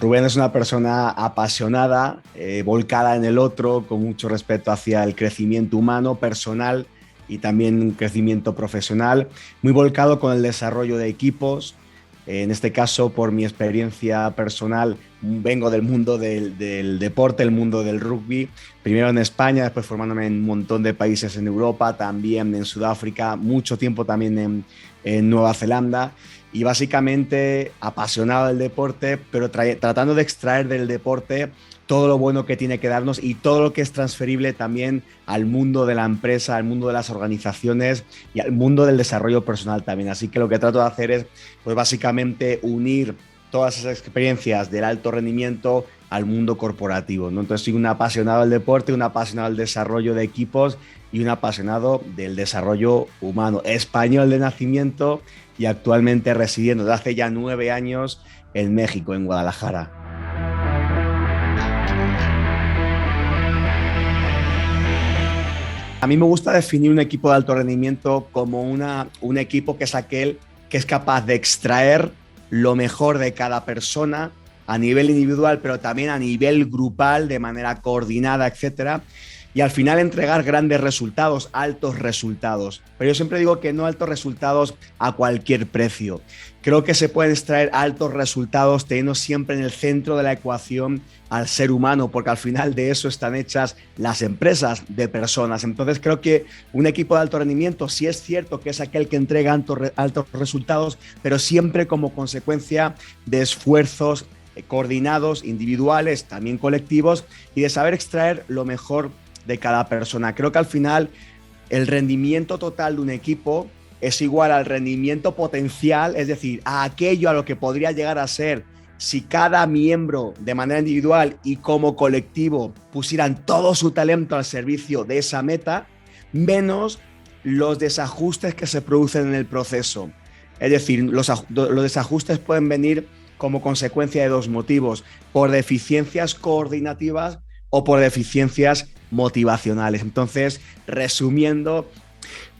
Rubén es una persona apasionada, volcada en el otro, con mucho respeto hacia el crecimiento humano, personal y también un crecimiento profesional, muy volcado con el desarrollo de equipos. En este caso, por mi experiencia personal, vengo del mundo del deporte, el mundo del rugby, primero en España, después formándome en un montón de países en Europa, también en Sudáfrica, mucho tiempo también en Nueva Zelanda. Y básicamente apasionado del deporte, pero tratando de extraer del deporte todo lo bueno que tiene que darnos y todo lo que es transferible también al mundo de la empresa, al mundo de las organizaciones y al mundo del desarrollo personal también. Así que lo que trato de hacer es, pues básicamente unir todas esas experiencias del alto rendimiento al mundo corporativo, ¿no? Entonces soy un apasionado del deporte, un apasionado del desarrollo de equipos y un apasionado del desarrollo humano. Español de nacimiento y actualmente residiendo desde hace ya 9 años en México, en Guadalajara. A mí me gusta definir un equipo de alto rendimiento como un equipo que es aquel que es capaz de extraer lo mejor de cada persona a nivel individual, pero también a nivel grupal, de manera coordinada, etcétera, y al final entregar grandes resultados, altos resultados. Pero yo siempre digo que no altos resultados a cualquier precio. Creo que se pueden extraer altos resultados teniendo siempre en el centro de la ecuación al ser humano, porque al final de eso están hechas las empresas, de personas. Entonces creo que un equipo de alto rendimiento sí es cierto que es aquel que entrega altos resultados, pero siempre como consecuencia de esfuerzos coordinados, individuales, también colectivos, y de saber extraer lo mejor de cada persona. Creo que al final el rendimiento total de un equipo es igual al rendimiento potencial, es decir, a aquello a lo que podría llegar a ser si cada miembro de manera individual y como colectivo pusieran todo su talento al servicio de esa meta, menos los desajustes que se producen en el proceso. Es decir, los desajustes pueden venir como consecuencia de dos motivos: por deficiencias coordinativas o por deficiencias motivacionales. Entonces, resumiendo,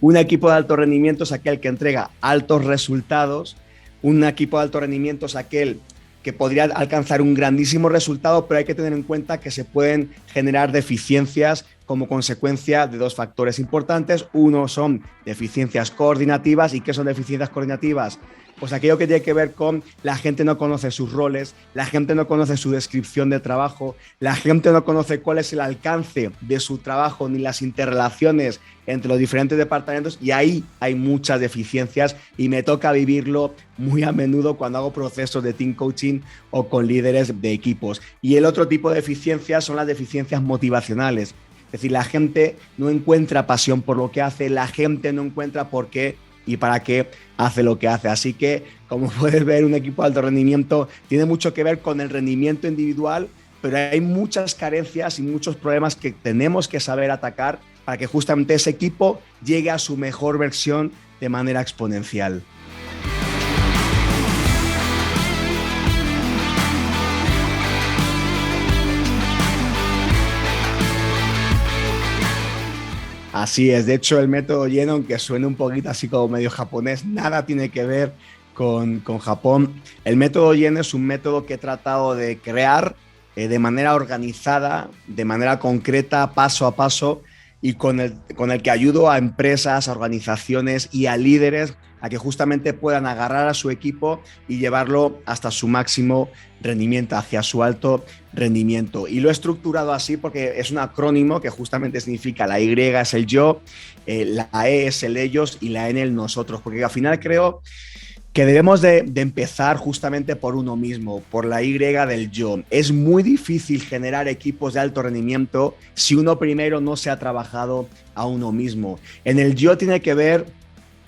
un equipo de alto rendimiento es aquel que entrega altos resultados, un equipo de alto rendimiento es aquel que podría alcanzar un grandísimo resultado, pero hay que tener en cuenta que se pueden generar deficiencias como consecuencia de dos factores importantes. Uno son deficiencias coordinativas. ¿Y qué son deficiencias coordinativas? Pues aquello que tiene que ver con la gente no conoce sus roles, la gente no conoce su descripción de trabajo, la gente no conoce cuál es el alcance de su trabajo ni las interrelaciones entre los diferentes departamentos, y ahí hay muchas deficiencias y me toca vivirlo muy a menudo cuando hago procesos de team coaching o con líderes de equipos. Y el otro tipo de deficiencias son las deficiencias motivacionales. Es decir, la gente no encuentra pasión por lo que hace, la gente no encuentra por qué y para qué hace lo que hace. Así que, como puedes ver, un equipo de alto rendimiento tiene mucho que ver con el rendimiento individual, pero hay muchas carencias y muchos problemas que tenemos que saber atacar para que justamente ese equipo llegue a su mejor versión de manera exponencial. Así es, de hecho el método Yen, aunque suene un poquito así como medio japonés, nada tiene que ver con Japón. El método Yen es un método que he tratado de crear de manera organizada, de manera concreta, paso a paso, y con el que ayudo a empresas, a organizaciones y a líderes a que justamente puedan agarrar a su equipo y llevarlo hasta su máximo rendimiento, hacia su alto rendimiento. Y lo he estructurado así porque es un acrónimo que justamente significa: la Y es el yo, la E es el ellos y la N el nosotros, porque al final creo que debemos de empezar justamente por uno mismo, por la Y del yo. Es muy difícil generar equipos de alto rendimiento si uno primero no se ha trabajado a uno mismo. En el yo tiene que ver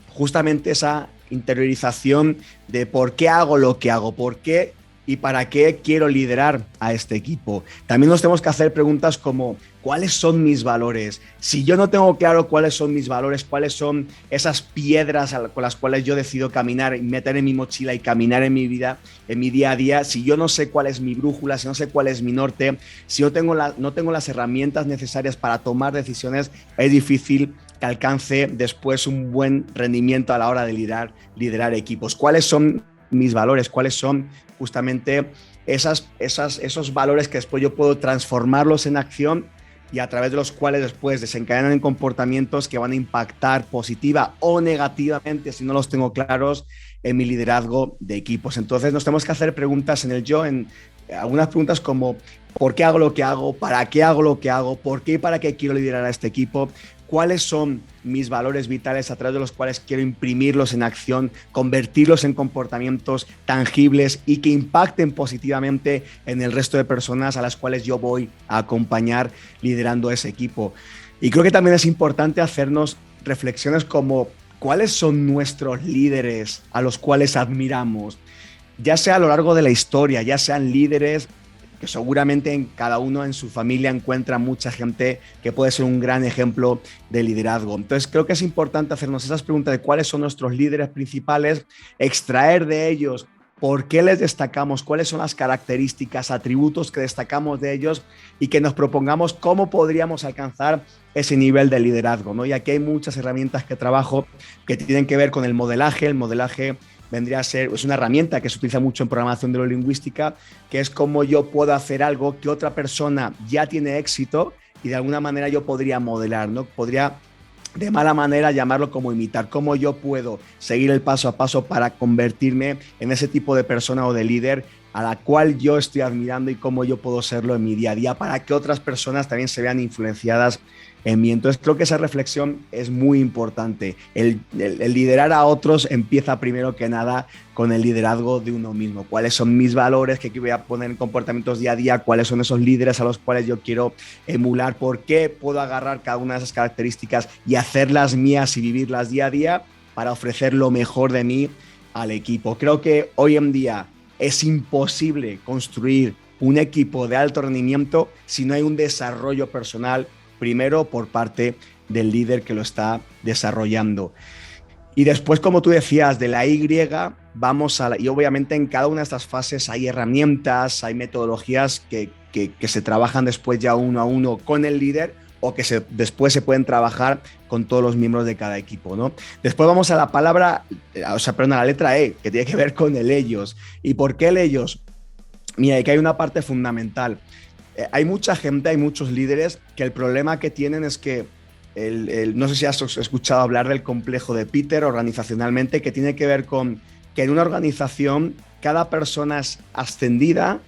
justamente esa interiorización de por qué hago lo que hago, por qué y para qué quiero liderar a este equipo. También nos tenemos que hacer preguntas como: ¿cuáles son mis valores? Si yo no tengo claro cuáles son mis valores, cuáles son esas piedras con las cuales yo decido caminar, meter en mi mochila y caminar en mi vida, en mi día a día, si yo no sé cuál es mi brújula, si no sé cuál es mi norte, si no tengo las herramientas necesarias para tomar decisiones, es difícil que alcance después un buen rendimiento a la hora de liderar equipos. ¿Cuáles son mis valores, cuáles son justamente esos valores que después yo puedo transformarlos en acción y a través de los cuales después desencadenan en comportamientos que van a impactar positiva o negativamente, si no los tengo claros, en mi liderazgo de equipos. Entonces nos tenemos que hacer preguntas en el yo, en algunas preguntas como ¿por qué hago lo que hago? ¿Para qué hago lo que hago? ¿Por qué y para qué quiero liderar a este equipo? ¿Cuáles son mis valores vitales a través de los cuales quiero imprimirlos en acción, convertirlos en comportamientos tangibles y que impacten positivamente en el resto de personas a las cuales yo voy a acompañar liderando ese equipo? Y creo que también es importante hacernos reflexiones como ¿cuáles son nuestros líderes a los cuales admiramos? Ya sea a lo largo de la historia, ya sean líderes que seguramente en cada uno en su familia encuentra mucha gente que puede ser un gran ejemplo de liderazgo. Entonces creo que es importante hacernos esas preguntas de cuáles son nuestros líderes principales, extraer de ellos por qué les destacamos, cuáles son las características, atributos que destacamos de ellos y que nos propongamos cómo podríamos alcanzar ese nivel de liderazgo, ¿no? Y aquí hay muchas herramientas que trabajo que tienen que ver con el modelaje. El modelaje vendría a ser, es una herramienta que se utiliza mucho en programación neurolingüística, que es cómo yo puedo hacer algo que otra persona ya tiene éxito y de alguna manera yo podría modelar, ¿no? Podría de mala manera llamarlo como imitar, cómo yo puedo seguir el paso a paso para convertirme en ese tipo de persona o de líder a la cual yo estoy admirando y cómo yo puedo serlo en mi día a día para que otras personas también se vean influenciadas en mí. Entonces creo que esa reflexión es muy importante. El liderar a otros empieza primero que nada con el liderazgo de uno mismo. ¿Cuáles son mis valores que voy a poner en comportamientos día a día? ¿Cuáles son esos líderes a los cuales yo quiero emular? ¿Por qué puedo agarrar cada una de esas características y hacerlas mías y vivirlas día a día para ofrecer lo mejor de mí al equipo? Creo que hoy en día es imposible construir un equipo de alto rendimiento si no hay un desarrollo personal primero por parte del líder que lo está desarrollando. Y después, como tú decías, de la Y, vamos a y obviamente en cada una de estas fases hay herramientas, hay metodologías que se trabajan después ya uno a uno con el líder o que después se pueden trabajar con todos los miembros de cada equipo, ¿no? Después vamos a la palabra, a la letra E, que tiene que ver con el ellos. ¿Y por qué el ellos? Mira, que hay una parte fundamental. Hay mucha gente, hay muchos líderes que el problema que tienen es que no sé si has escuchado hablar del complejo de Peter organizacionalmente, que tiene que ver con que en una organización cada persona es ascendida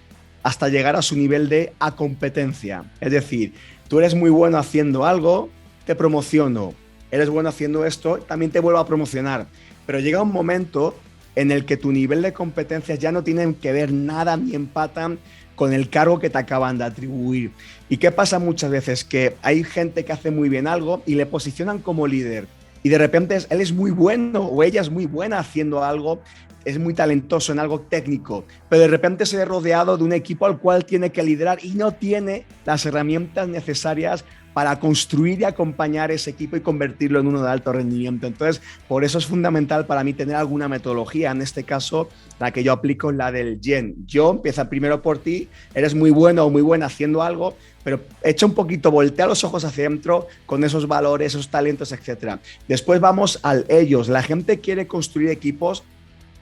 hasta llegar a su nivel de competencia. Es decir, tú eres muy bueno haciendo algo, te promociono. Eres bueno haciendo esto, también te vuelvo a promocionar. Pero llega un momento en el que tu nivel de competencias ya no tienen que ver nada ni empatan con el cargo que te acaban de atribuir. ¿Y qué pasa muchas veces? Que hay gente que hace muy bien algo y le posicionan como líder y de repente él es muy bueno o ella es muy buena haciendo algo, es muy talentoso en algo técnico, pero de repente se ve rodeado de un equipo al cual tiene que liderar y no tiene las herramientas necesarias para construir y acompañar ese equipo y convertirlo en uno de alto rendimiento. Entonces, por eso es fundamental para mí tener alguna metodología. En este caso, la que yo aplico es la del Yen. Yo empieza primero por ti, eres muy bueno o muy buena haciendo algo, pero echa un poquito, voltea los ojos hacia adentro con esos valores, esos talentos, etc. Después vamos al ellos. La gente quiere construir equipos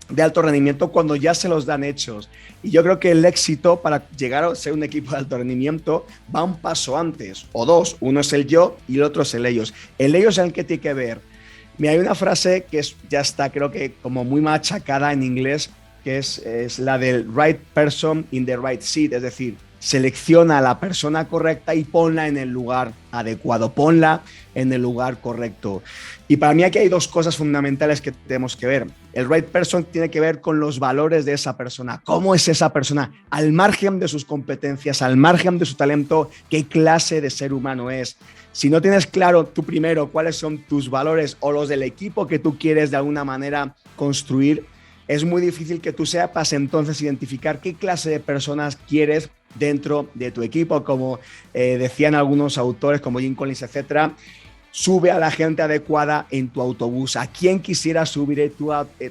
de alto rendimiento cuando ya se los dan hechos. Y yo creo que el éxito para llegar a ser un equipo de alto rendimiento va un paso antes, o dos. Uno es el yo y el otro es el ellos. El ellos es el que tiene que ver. Mira, hay una frase que ya está, creo que como muy machacada en inglés, que es la del right person in the right seat, es decir, selecciona a la persona correcta y ponla en el lugar adecuado, ponla en el lugar correcto. Y para mí aquí hay dos cosas fundamentales que tenemos que ver. El right person tiene que ver con los valores de esa persona. ¿Cómo es esa persona? Al margen de sus competencias, al margen de su talento, ¿qué clase de ser humano es? Si no tienes claro tú primero cuáles son tus valores o los del equipo que tú quieres de alguna manera construir, es muy difícil que tú sepas entonces identificar qué clase de personas quieres dentro de tu equipo. Como decían algunos autores como Jim Collins, etcétera, sube a la gente adecuada en tu autobús. ¿A quién quisieras subir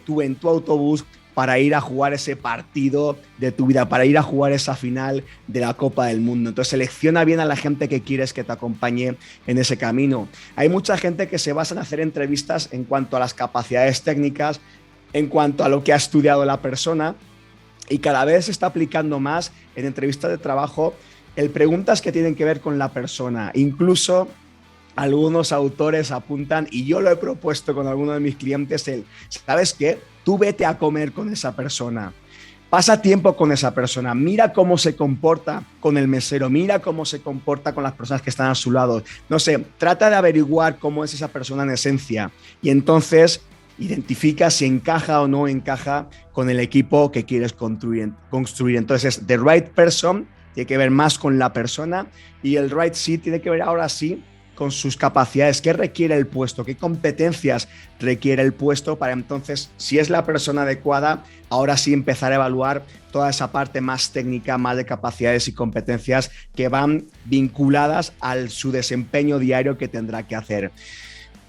tú en tu autobús para ir a jugar ese partido de tu vida, para ir a jugar esa final de la Copa del Mundo? Entonces selecciona bien a la gente que quieres que te acompañe en ese camino. Hay mucha gente que se basa en hacer entrevistas en cuanto a las capacidades técnicas, en cuanto a lo que ha estudiado la persona, y cada vez se está aplicando más en entrevistas de trabajo el preguntas que tienen que ver con la persona. Incluso algunos autores apuntan, y yo lo he propuesto con alguno de mis clientes, ¿sabes qué? Tú vete a comer con esa persona. Pasa tiempo con esa persona, mira cómo se comporta con el mesero, mira cómo se comporta con las personas que están a su lado. No sé, trata de averiguar cómo es esa persona en esencia y entonces identifica si encaja o no encaja con el equipo que quieres construir. Entonces, the right person tiene que ver más con la persona y el right seat tiene que ver ahora sí con sus capacidades, qué requiere el puesto, qué competencias requiere el puesto para entonces, si es la persona adecuada, ahora sí empezar a evaluar toda esa parte más técnica, más de capacidades y competencias que van vinculadas a su desempeño diario que tendrá que hacer.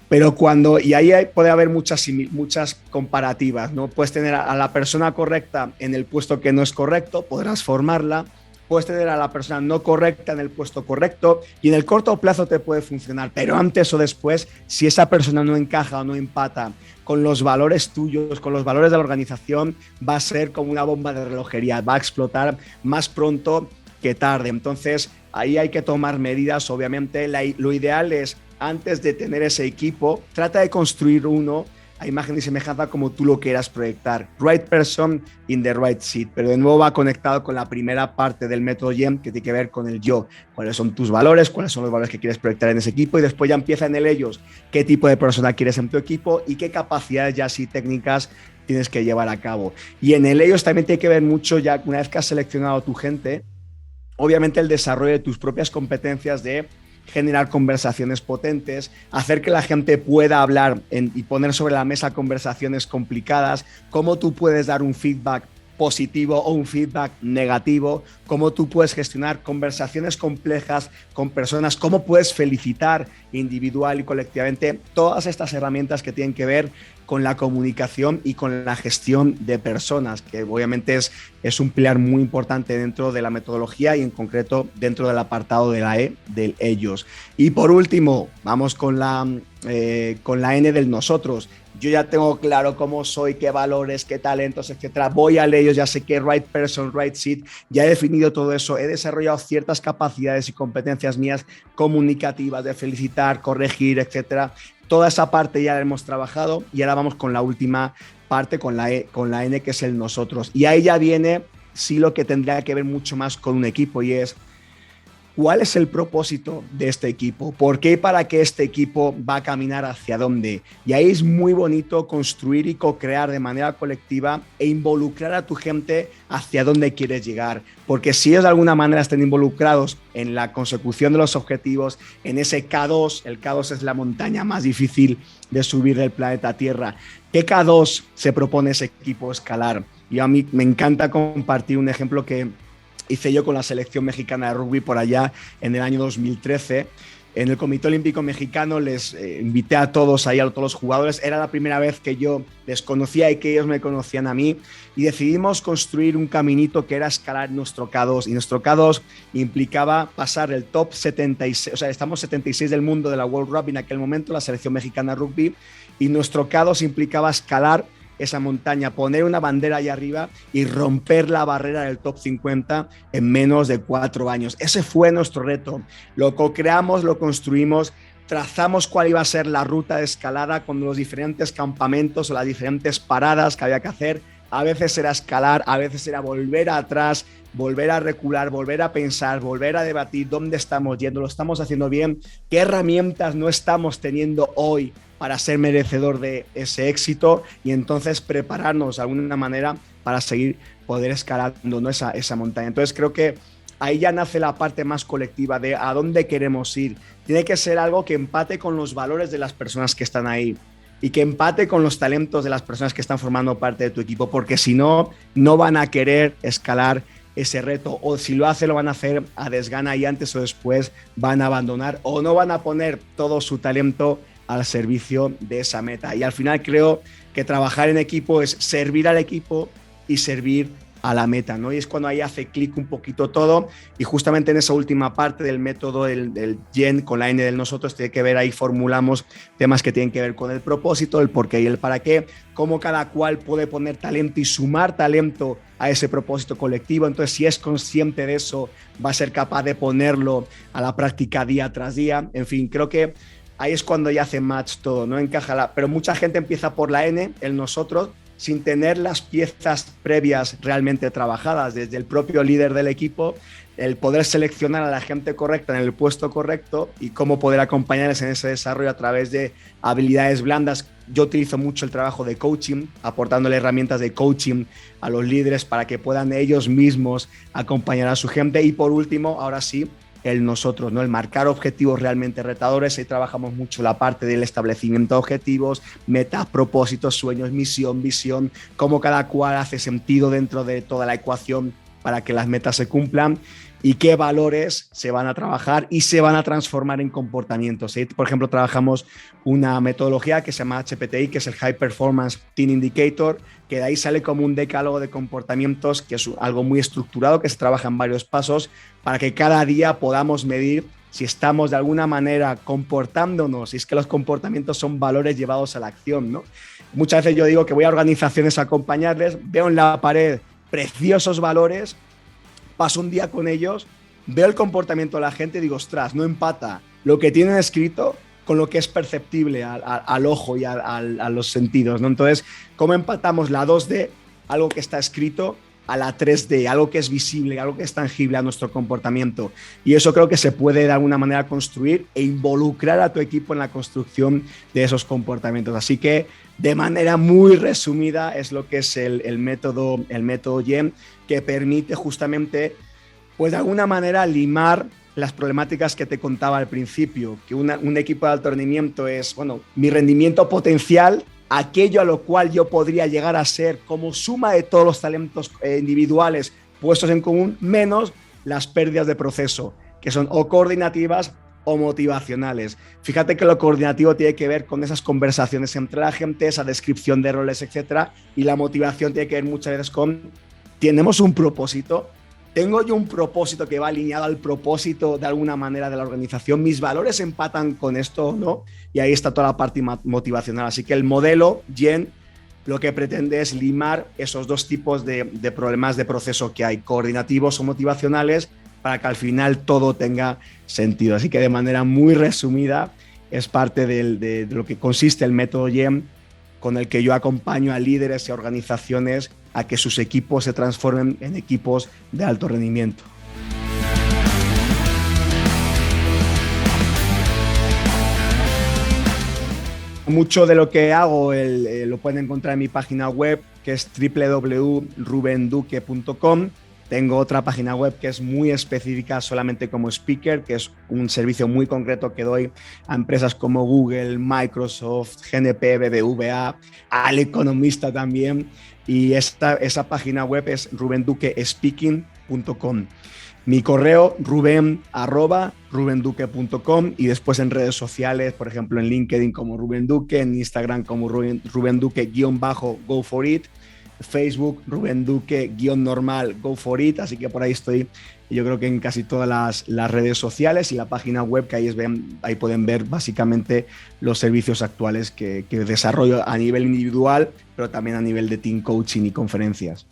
Pero y ahí puede haber muchas comparativas, ¿no? Puedes tener a la persona correcta en el puesto que no es correcto, podrás formarla. Puedes tener a la persona no correcta en el puesto correcto y en el corto plazo te puede funcionar, pero antes o después, si esa persona no encaja o no empata con los valores tuyos, con los valores de la organización, va a ser como una bomba de relojería, va a explotar más pronto que tarde. Entonces, ahí hay que tomar medidas, obviamente. Lo ideal es, antes de tener ese equipo, trata de construir uno a imagen y semejanza como tú lo quieras proyectar. Right person in the right seat. Pero de nuevo va conectado con la primera parte del método YEM que tiene que ver con el yo. ¿Cuáles son tus valores? ¿Cuáles son los valores que quieres proyectar en ese equipo? Y después ya empieza en el ellos. ¿Qué tipo de persona quieres en tu equipo? Y qué capacidades ya así técnicas tienes que llevar a cabo. Y en el ellos también tiene que ver mucho ya una vez que has seleccionado a tu gente, obviamente el desarrollo de tus propias competencias de generar conversaciones potentes, hacer que la gente pueda hablar y poner sobre la mesa conversaciones complicadas, cómo tú puedes dar un feedback positivo o un feedback negativo, cómo tú puedes gestionar conversaciones complejas con personas, cómo puedes felicitar individual y colectivamente, todas estas herramientas que tienen que ver con la comunicación y con la gestión de personas, que obviamente es un pilar muy importante dentro de la metodología y en concreto dentro del apartado de la E, del ellos. Y por último, vamos con la N del nosotros. Yo ya tengo claro cómo soy, qué valores, qué talentos, etcétera. Voy al ellos, ya sé qué right person, right seat, ya he definido todo eso, he desarrollado ciertas capacidades y competencias mías comunicativas de felicitar, corregir, etcétera. Toda esa parte ya la hemos trabajado y ahora vamos con la última parte, con la N, que es el nosotros. Y ahí ya viene, sí, lo que tendría que ver mucho más con un equipo y es, ¿cuál es el propósito de este equipo? ¿Por qué y para qué este equipo va a caminar hacia dónde? Y ahí es muy bonito construir y co-crear de manera colectiva e involucrar a tu gente hacia dónde quieres llegar. Porque si ellos de alguna manera estén involucrados en la consecución de los objetivos, en ese K2, el K2 es la montaña más difícil de subir del planeta Tierra. ¿Qué K2 se propone ese equipo escalar? Y a mí me encanta compartir un ejemplo que hice yo con la selección mexicana de rugby por allá en el año 2013. En el Comité Olímpico Mexicano les invité a todos, ahí a todos los jugadores. Era la primera vez que yo les conocía y que ellos me conocían a mí. Y decidimos construir un caminito que era escalar nuestro K2. Y nuestro K2 implicaba pasar el top 76, o sea, estamos 76 del mundo de la World Rugby en aquel momento, la selección mexicana de rugby. Y nuestro K2 implicaba escalar esa montaña, poner una bandera ahí arriba y romper la barrera del top 50 en menos de 4 años. Ese fue nuestro reto. Lo co-creamos, lo construimos, trazamos cuál iba a ser la ruta de escalada con los diferentes campamentos o las diferentes paradas que había que hacer. A veces era escalar, a veces era volver atrás, volver a recular, volver a pensar, volver a debatir dónde estamos yendo, lo estamos haciendo bien, qué herramientas no estamos teniendo hoy para ser merecedor de ese éxito y entonces prepararnos de alguna manera para seguir poder escalando, ¿no? esa montaña. Entonces creo que ahí ya nace la parte más colectiva de a dónde queremos ir. Tiene que ser algo que empate con los valores de las personas que están ahí y que empate con los talentos de las personas que están formando parte de tu equipo, porque si no, no van a querer escalar ese reto, o si lo hacen, lo van a hacer a desgana y antes o después van a abandonar o no van a poner todo su talento al servicio de esa meta. Y al final creo que trabajar en equipo es servir al equipo y servir a la meta, ¿no? Y es cuando ahí hace clic un poquito todo, y justamente en esa última parte del método del YEN con la N del nosotros tiene que ver, ahí formulamos temas que tienen que ver con el propósito, el por qué y el para qué, cómo cada cual puede poner talento y sumar talento a ese propósito colectivo. Entonces, si es consciente de eso, va a ser capaz de ponerlo a la práctica día tras día. En fin, creo que ahí es cuando ya hace match todo, ¿no? Encaja pero mucha gente empieza por la N, el nosotros, sin tener las piezas previas realmente trabajadas, desde el propio líder del equipo, el poder seleccionar a la gente correcta en el puesto correcto y cómo poder acompañarles en ese desarrollo a través de habilidades blandas. Yo utilizo mucho el trabajo de coaching, aportándole herramientas de coaching a los líderes para que puedan ellos mismos acompañar a su gente. Y por último, ahora sí, el nosotros, ¿no? El marcar objetivos realmente retadores. Ahí trabajamos mucho la parte del establecimiento de objetivos, metas, propósitos, sueños, misión, visión, cómo cada cual hace sentido dentro de toda la ecuación para que las metas se cumplan y qué valores se van a trabajar y se van a transformar en comportamientos. ¿Sí? Por ejemplo, trabajamos una metodología que se llama HPTI, que es el High Performance Team Indicator, que de ahí sale como un decálogo de comportamientos, que es algo muy estructurado, que se trabaja en varios pasos para que cada día podamos medir si estamos de alguna manera comportándonos, si es que los comportamientos son valores llevados a la acción, ¿no? Muchas veces yo digo que voy a organizaciones a acompañarles, veo en la pared preciosos valores, paso un día con ellos, veo el comportamiento de la gente y digo, ostras, no empata lo que tienen escrito con lo que es perceptible al ojo y a los sentidos, ¿no? Entonces, ¿cómo empatamos la 2D, algo que está escrito, a la 3D, algo que es visible, algo que es tangible a nuestro comportamiento? Y eso creo que se puede de alguna manera construir e involucrar a tu equipo en la construcción de esos comportamientos. Así que, de manera muy resumida, es lo que es el método YEN, que permite justamente, pues de alguna manera, limar las problemáticas que te contaba al principio, que un equipo de alto rendimiento es, bueno, mi rendimiento potencial, aquello a lo cual yo podría llegar a ser como suma de todos los talentos individuales puestos en común, menos las pérdidas de proceso, que son o coordinativas o motivacionales. Fíjate que lo coordinativo tiene que ver con esas conversaciones entre la gente, esa descripción de roles, etcétera, y la motivación tiene que ver muchas veces con, tenemos un propósito, tengo yo un propósito que va alineado al propósito de alguna manera de la organización, mis valores empatan con esto, ¿no? Y ahí está toda la parte motivacional. Así que el modelo YEN lo que pretende es limar esos dos tipos de problemas de proceso que hay, coordinativos o motivacionales, para que al final todo tenga sentido. Así que de manera muy resumida es parte de lo que consiste el método YEN, con el que yo acompaño a líderes y a organizaciones a que sus equipos se transformen en equipos de alto rendimiento. Mucho de lo que hago lo pueden encontrar en mi página web, que es www.rubenduque.com. Tengo otra página web que es muy específica solamente como speaker, que es un servicio muy concreto que doy a empresas como Google, Microsoft, GNP, BBVA, al Economista también. Y esa página web es rubenduquespeaking.com. Mi correo, ruben@rubenduque.com, y después en redes sociales, por ejemplo en LinkedIn como Ruben Duque, en Instagram como Ruben Duque_go for it, Facebook Ruben Duque_normal go for it, así que por ahí estoy, yo creo que en casi todas las redes sociales, y la página web, que ahí pueden ver básicamente los servicios actuales que desarrollo a nivel individual, pero también a nivel de team coaching y conferencias.